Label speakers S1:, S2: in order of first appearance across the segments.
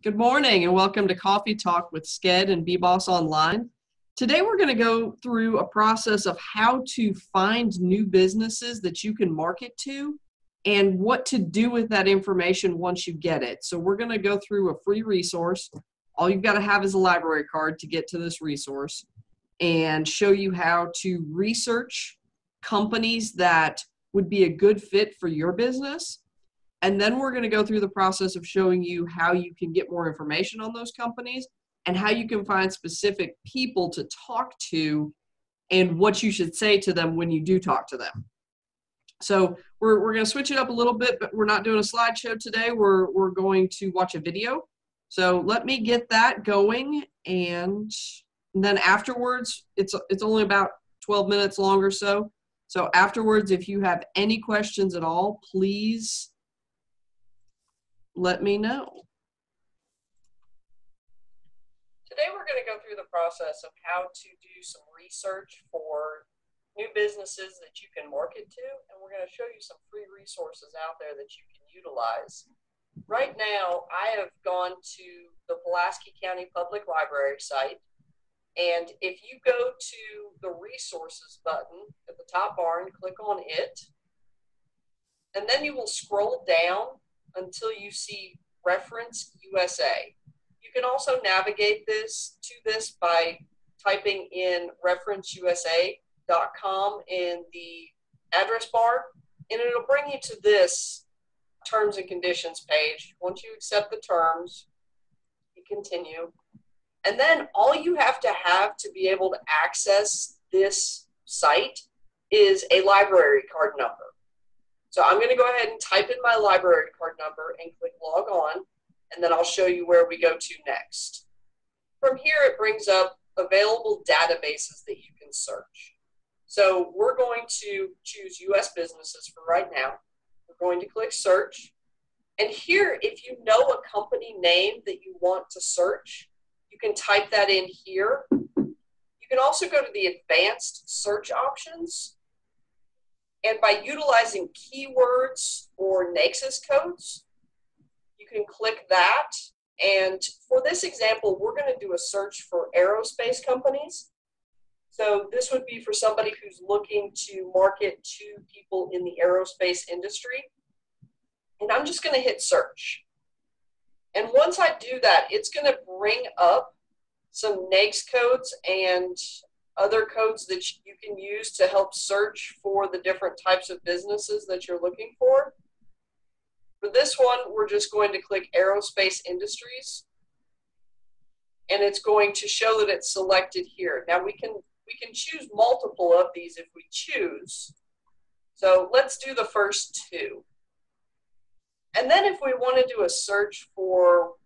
S1: Good morning and welcome to Coffee Talk with Sked and BBoss Online. Today we're going to go through a process of how to find new businesses that you can market to and what to do with that information once you get it. So we're going to go through a free resource. All you've got to have is a library card to get to this resource and show you how to research companies that would be a good fit for your business. And then we're going to go through the process of showing you how you can get more information on those companies and how you can find specific people to talk to and what you should say to them when you do talk to them. So we're going to switch it up a little bit, but we're not doing a slideshow today. We're going to watch a video. So let me get that going, and then afterwards, it's only about 12 minutes long or so. So afterwards, if you have any questions at all, please let me know. Today we're going to go through the process of how to do some research for new businesses that you can market to, and we're going to show you some free resources out there that you can utilize. Right now, I have gone to the Pulaski County Public Library site, and if you go to the resources button at the top bar and click on it, and then you will scroll down until you see Reference USA. You can also navigate to this by typing in referenceusa.com in the address bar, and it'll bring you to this terms and conditions page. Once you accept the terms, you continue. And then all you have to be able to access this site is a library card number. So I'm going to go ahead and type in my library card number and click log on, and then I'll show you where we go to next. From here, it brings up available databases that you can search. So we're going to choose U.S. businesses for right now. We're going to click search. And here, if you know a company name that you want to search, you can type that in here. You can also go to the advanced search options. And by utilizing keywords or Nexus codes, you can click that. And for this example, we're going to do a search for aerospace companies. So this would be for somebody who's looking to market to people in the aerospace industry. And I'm just going to hit search. And once I do that, it's going to bring up some NAICS codes and other codes that you can use to help search for the different types of businesses that you're looking for. For this one, we're just going to click Aerospace Industries, and it's going to show that it's selected here. Now we can choose multiple of these if we choose. So let's do the first two. And then if we want to do a search for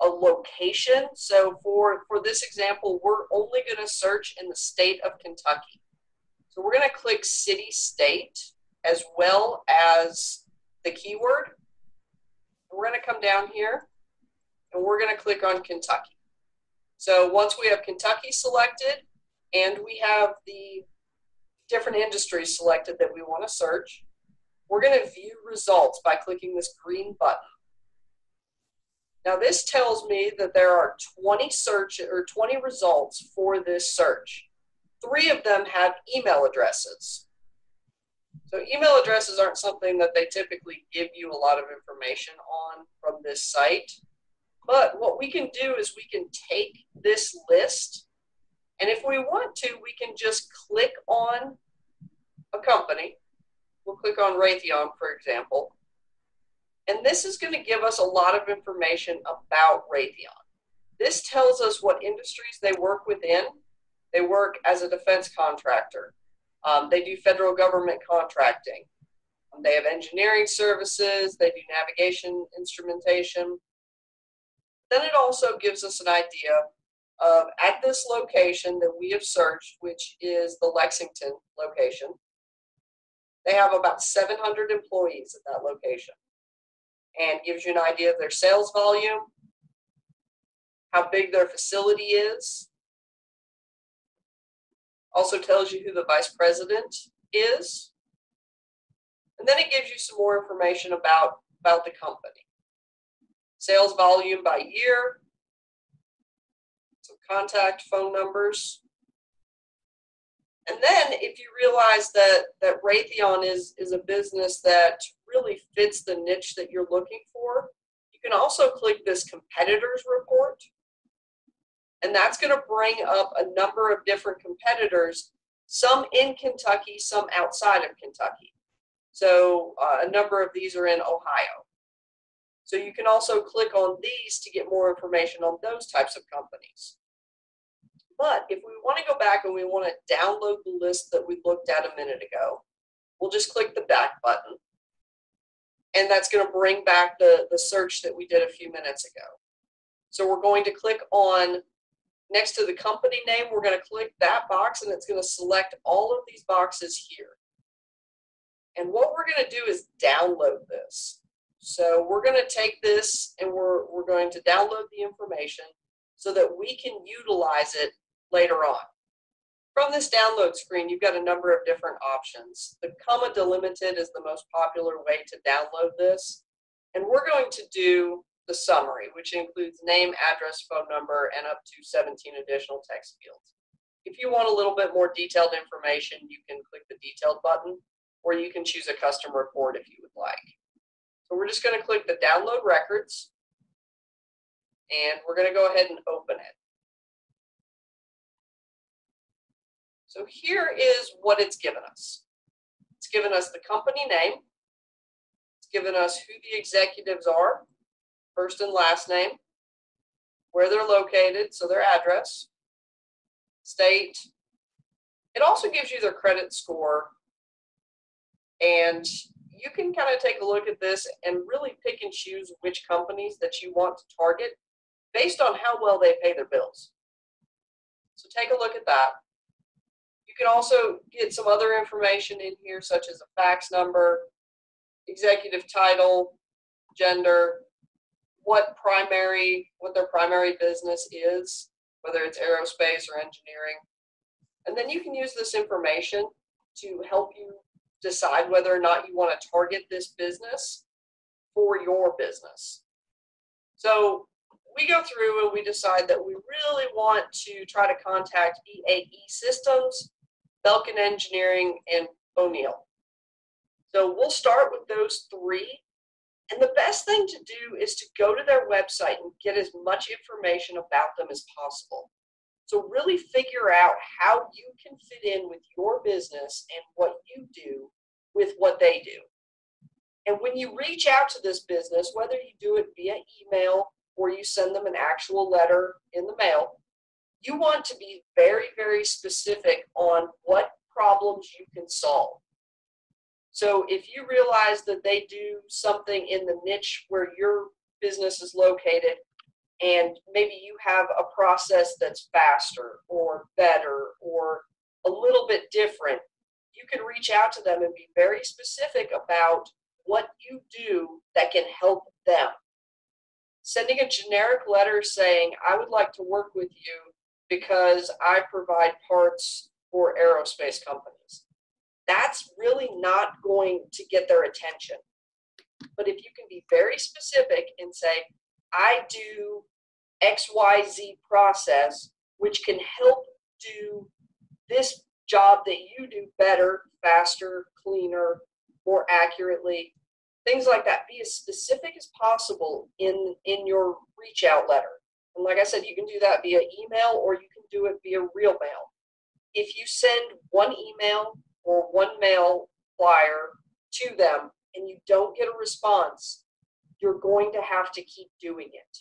S1: a location. So for this example, we're only going to search in the state of Kentucky. So we're going to click city, state, as well as the keyword. We're going to come down here, and we're going to click on Kentucky. So once we have Kentucky selected, and we have the different industries selected that we want to search, we're going to view results by clicking this green button. Now this tells me that there are 20 results for this search. 3 of them have email addresses. So email addresses aren't something that they typically give you a lot of information on from this site. But what we can do is we can take this list, and if we want to, we can just click on a company. We'll click on Raytheon, for example. And this is going to give us a lot of information about Raytheon. This tells us what industries they work within. They work as a defense contractor. They do federal government contracting. They have engineering services. They do navigation instrumentation. Then it also gives us an idea of, at this location that we have searched, which is the Lexington location, they have about 700 employees at that location. And gives you an idea of their sales volume, how big their facility is. Also tells you who the vice president is. And then it gives you some more information about the company. sales volume by year, some contact phone numbers. And then if you realize that Raytheon is a business that really fits the niche that you're looking for, you can also click this competitors report. And that's going to bring up a number of different competitors, some in Kentucky, some outside of Kentucky. So a number of these are in Ohio. So you can also click on these to get more information on those types of companies. But if we want to go back and we want to download the list that we looked at a minute ago, we'll just click the back button. And that's going to bring back the search that we did a few minutes ago. So we're going to click on, next to the company name, we're going to click that box, and it's going to select all of these boxes here. And what we're going to do is download this. So we're going to take this and we're going to download the information so that we can utilize it later on. From this download screen, you've got a number of different options. The comma delimited is the most popular way to download this. And we're going to do the summary, which includes name, address, phone number, and up to 17 additional text fields. If you want a little bit more detailed information, you can click the detailed button, or you can choose a custom report if you would like. So we're just going to click the download records, and we're going to go ahead and open it. So here is what it's given us. It's given us the company name. It's given us who the executives are, first and last name, where they're located, so their address, state. It also gives you their credit score, and you can kind of take a look at this and really pick and choose which companies that you want to target based on how well they pay their bills. So take a look at that. You can also get some other information in here, such as a fax number, executive title, gender, what their primary business is, whether it's aerospace or engineering. And then you can use this information to help you decide whether or not you want to target this business for your business. So we go through and we decide that we really want to try to contact EAE Systems, Belkin Engineering, and O'Neill. So we'll start with those three. And the best thing to do is to go to their website and get as much information about them as possible. So really figure out how you can fit in with your business and what you do with what they do. And when you reach out to this business, whether you do it via email or you send them an actual letter in the mail, you want to be very, very specific on what problems you can solve. So if you realize that they do something in the niche where your business is located, and maybe you have a process that's faster or better or a little bit different, you can reach out to them and be very specific about what you do that can help them. Sending a generic letter saying, I would like to work with you because I provide parts for aerospace companies. That's really not going to get their attention. But if you can be very specific and say, I do XYZ process, which can help do this job that you do better, faster, cleaner, more accurately, things like that. Be as specific as possible in your reach out letter. And like I said, you can do that via email or you can do it via real mail. If you send one email or one mail flyer to them and you don't get a response, you're going to have to keep doing it.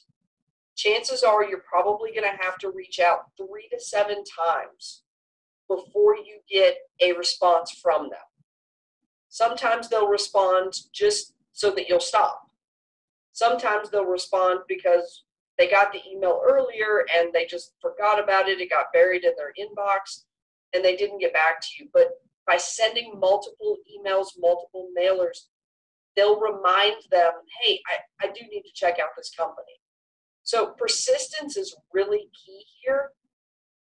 S1: Chances are you're probably going to have to reach out 3 to 7 times before you get a response from them. Sometimes they'll respond just so that you'll stop. Sometimes they'll respond because they got the email earlier and they just forgot about it. It got buried in their inbox and they didn't get back to you. But by sending multiple emails, multiple mailers, they'll remind them, hey, I do need to check out this company. So persistence is really key here.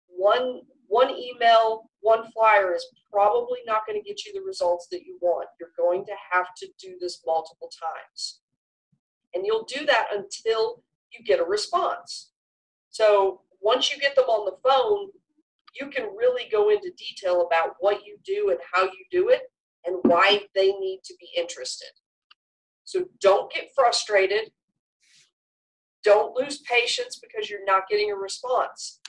S1: One email, one flyer is probably not going to get you the results that you want. You're going to have to do this multiple times. And And you'll do that until you get a response. So once you get them on the phone, you can really go into detail about what you do and how you do it and why they need to be interested. So don't get frustrated. Don't lose patience because you're not getting a response.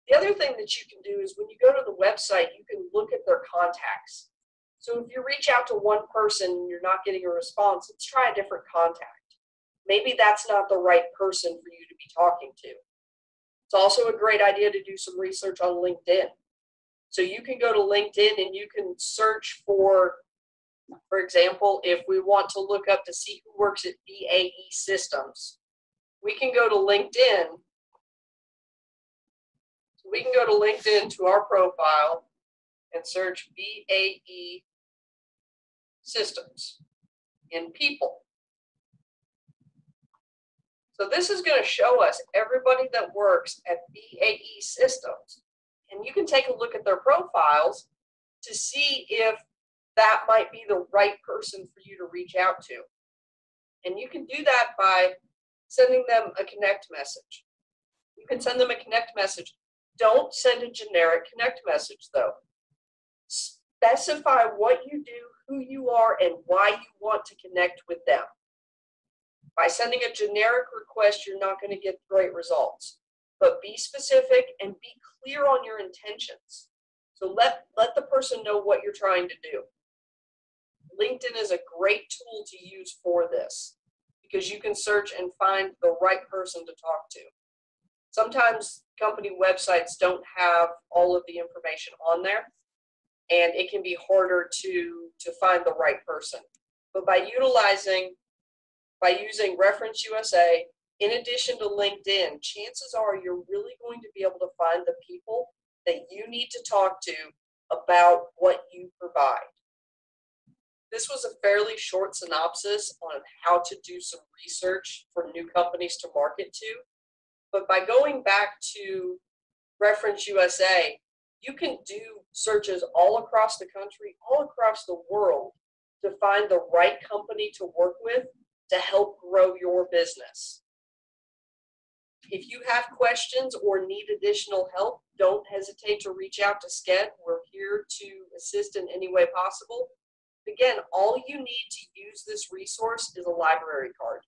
S1: The other thing that you can do is when you go to the website, you can look at their contacts. So if you reach out to one person and you're not getting a response, let's try a different contact. Maybe that's not the right person for you to be talking to. It's also a great idea to do some research on LinkedIn. So you can go to LinkedIn and you can search for example, if we want to look up to see who works at BAE Systems, we can go to LinkedIn. So we can go to LinkedIn to our profile and search BAE Systems in people. So this is going to show us everybody that works at BAE Systems. And you can take a look at their profiles to see if that might be the right person for you to reach out to. And you can do that by sending them a connect message. You can send them a connect message. Don't send a generic connect message, though. Specify what you do, who you are, and why you want to connect with them. By sending a generic request, you're not going to get great results. But be specific and be clear on your intentions. So let the person know what you're trying to do. LinkedIn is a great tool to use for this because you can search and find the right person to talk to. Sometimes company websites don't have all of the information on there, and it can be harder to find the right person. But by using Reference USA, in addition to LinkedIn, chances are you're really going to be able to find the people that you need to talk to about what you provide. This was a fairly short synopsis on how to do some research for new companies to market to. But by going back to Reference USA, you can do searches all across the country, all across the world to find the right company to work with to help grow your business. If you have questions or need additional help, don't hesitate to reach out to Sked. We're here to assist in any way possible. Again, all you need to use this resource is a library card.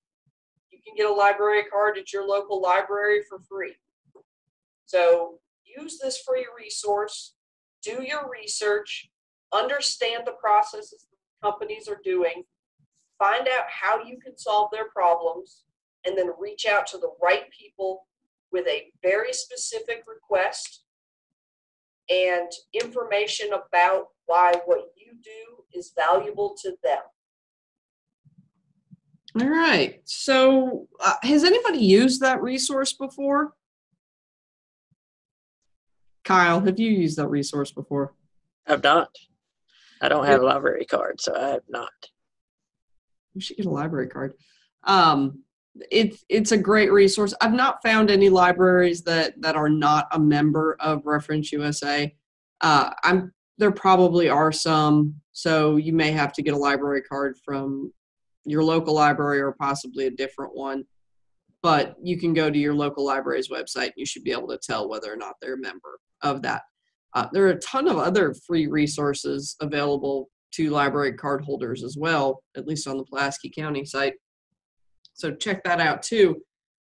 S1: You can get a library card at your local library for free. So use this free resource, do your research, understand the processes companies are doing, find out how you can solve their problems, and then reach out to the right people with a very specific request and information about why what you do is valuable to them.
S2: All right. So has anybody used that resource before? Kyle, have you used that resource before?
S3: I've not. I don't have a library card, so I have not.
S2: We should get a library card. It's a great resource. I've not found any libraries that are not a member of Reference USA. There probably are some, so you may have to get a library card from your local library or possibly a different one. But you can go to your local library's website and you should be able to tell whether or not they're a member of that. There are a ton of other free resources available to library card holders as well, at least on the Pulaski County site. So check that out too.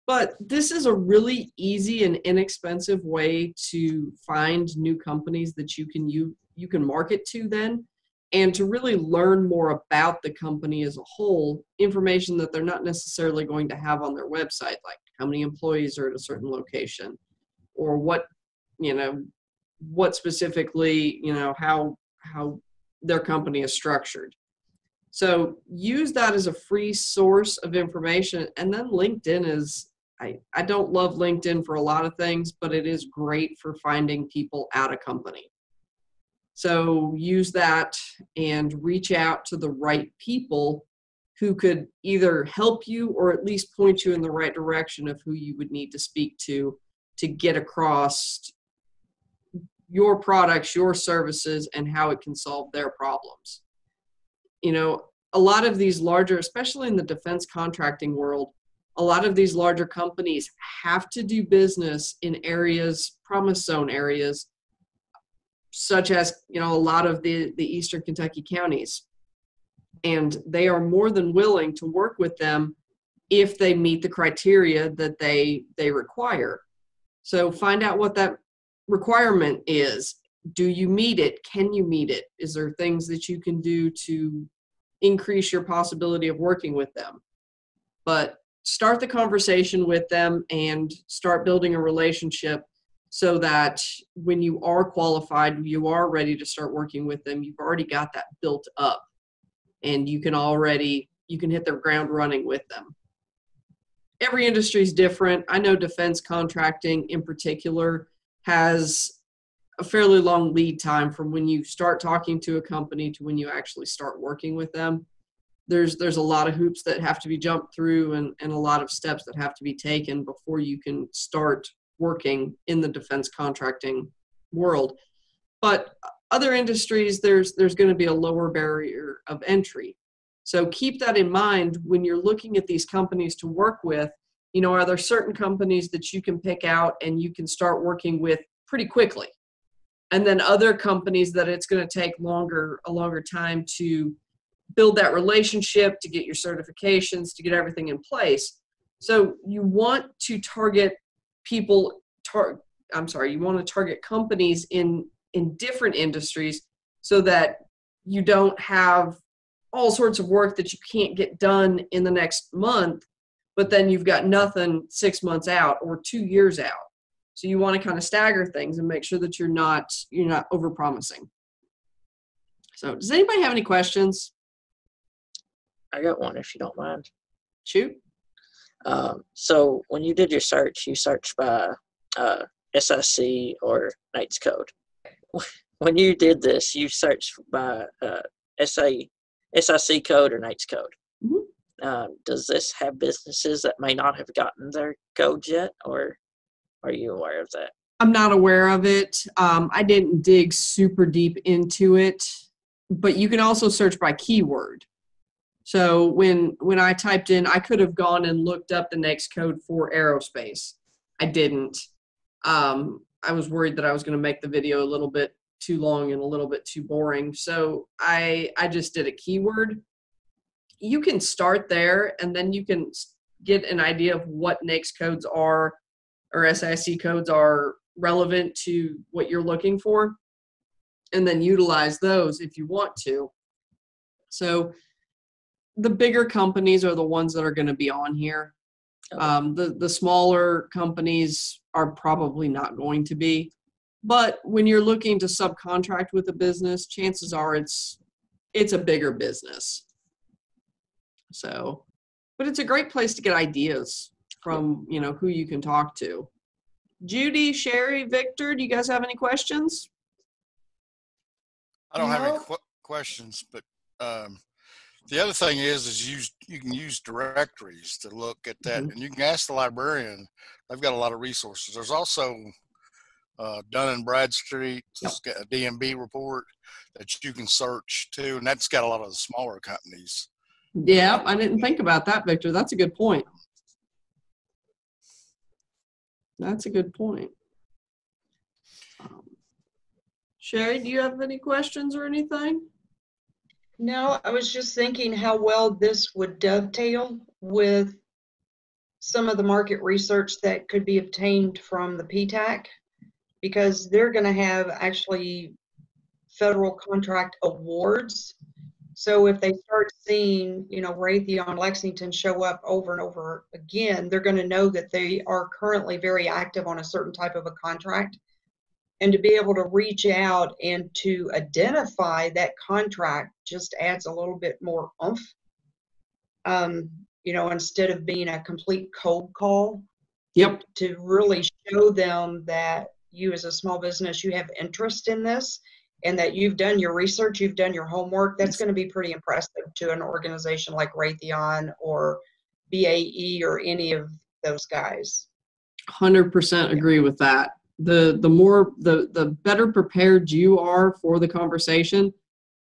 S2: But this is a really easy and inexpensive way to find new companies that you can market to then, and to really learn more about the company as a whole, information that they're not necessarily going to have on their website, like how many employees are at a certain location, or what specifically, how their company is structured. So use that as a free source of information. And then LinkedIn is, I don't love LinkedIn for a lot of things, but it is great for finding people at a company. So use that and reach out to the right people who could either help you or at least point you in the right direction of who you would need to speak to get across your products, your services, and how it can solve their problems. A lot of these larger, especially in the defense contracting world, a lot of these larger companies have to do business in areas, promise zone areas, such as, a lot of the Eastern Kentucky counties. And they are more than willing to work with them if they meet the criteria that they require. So find out what that requirement is. Do you meet it? Can you meet it? Is there things that you can do to increase your possibility of working with them? But start the conversation with them and start building a relationship so that when you are qualified, you are ready to start working with them, you've already got that built up and you can hit the ground running with them. Every industry is different. I know defense contracting in particular has a fairly long lead time from when you start talking to a company to when you actually start working with them. There's a lot of hoops that have to be jumped through and a lot of steps that have to be taken before you can start working in the defense contracting world. But other industries, there's going to be a lower barrier of entry. So keep that in mind when you're looking at these companies to work with. Are there certain companies that you can pick out and you can start working with pretty quickly? And then other companies that it's going to take a longer time to build that relationship, to get your certifications, to get everything in place. So you want to target you want to target companies in different industries so that you don't have all sorts of work that you can't get done in the next month, but then you've got nothing 6 months out or 2 years out. So you want to kind of stagger things and make sure that you're not overpromising. So does anybody have any questions?
S3: I got one if you don't mind.
S2: Shoot.
S3: So when you did your search, you searched by SIC or Knights Code. When you did this, you searched by SIC code or Knights Code. Mm-hmm. Does this have businesses that may not have gotten their codes yet, or are you aware of that?
S2: I'm not aware of it. I didn't dig super deep into it, but you can also search by keyword. So when I typed in, I could have gone and looked up the NAICS code for aerospace. I didn't. I was worried that I was going to make the video a little bit too long and a little bit too boring. So I just did a keyword. You can start there and then you can get an idea of what NAICS codes are or SIC codes are relevant to what you're looking for, and then utilize those if you want to. So the bigger companies are the ones that are going to be on here. The smaller companies are probably not going to be. But when you're looking to subcontract with a business, chances are it's a bigger business. So, but it's a great place to get ideas from, who you can talk to. Judy, Sherry, Victor, do you guys have any questions?
S4: I don't have any questions, but the other thing is you can use directories to look at that, and you can ask the librarian. They've got a lot of resources. There's also Dun & Bradstreet, got a DMB report that you can search too, and that's got a lot of the smaller companies.
S2: Yeah, I didn't think about that, Victor. That's a good point. That's a good point. Sherry, do you have any questions or anything?
S5: No, I was just thinking how well this would dovetail with some of the market research that could be obtained from the PTAC, because they're going to have actually federal contract awards. So if they start seeing, Raytheon, Lexington show up over and over again, they're going to know that they are currently very active on a certain type of a contract. And to be able to reach out and to identify that contract just adds a little bit more oomph. Instead of being a complete cold call.
S2: Yep.
S5: To really show them that you as a small business, you have interest in this and that you've done your research, you've done your homework. That's going to be pretty impressive to an organization like Raytheon or BAE or any of those guys.
S2: 100% agree with that. The better prepared you are for the conversation,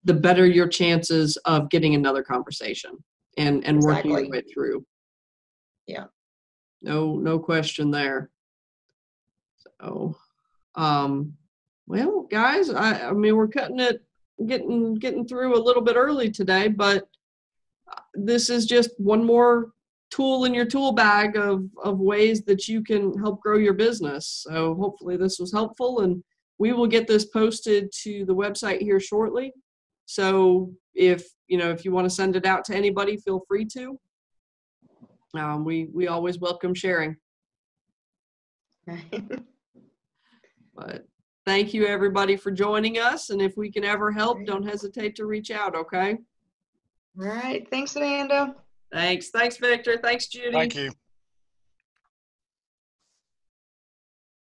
S2: the better your chances of getting another conversation and working your way through. No question there. So, well, guys, I mean, we're cutting it, getting through a little bit early today, but this is just one more tool in your tool bag of ways that you can help grow your business. So hopefully this was helpful, and we will get this posted to the website here shortly. So if you want to send it out to anybody, feel free to. We always welcome sharing. But thank you everybody for joining us, and if we can ever help, don't hesitate to reach out, okay?
S5: All right. Thanks, Amanda.
S2: Thanks, Victor. Thanks, Judy.
S4: Thank you.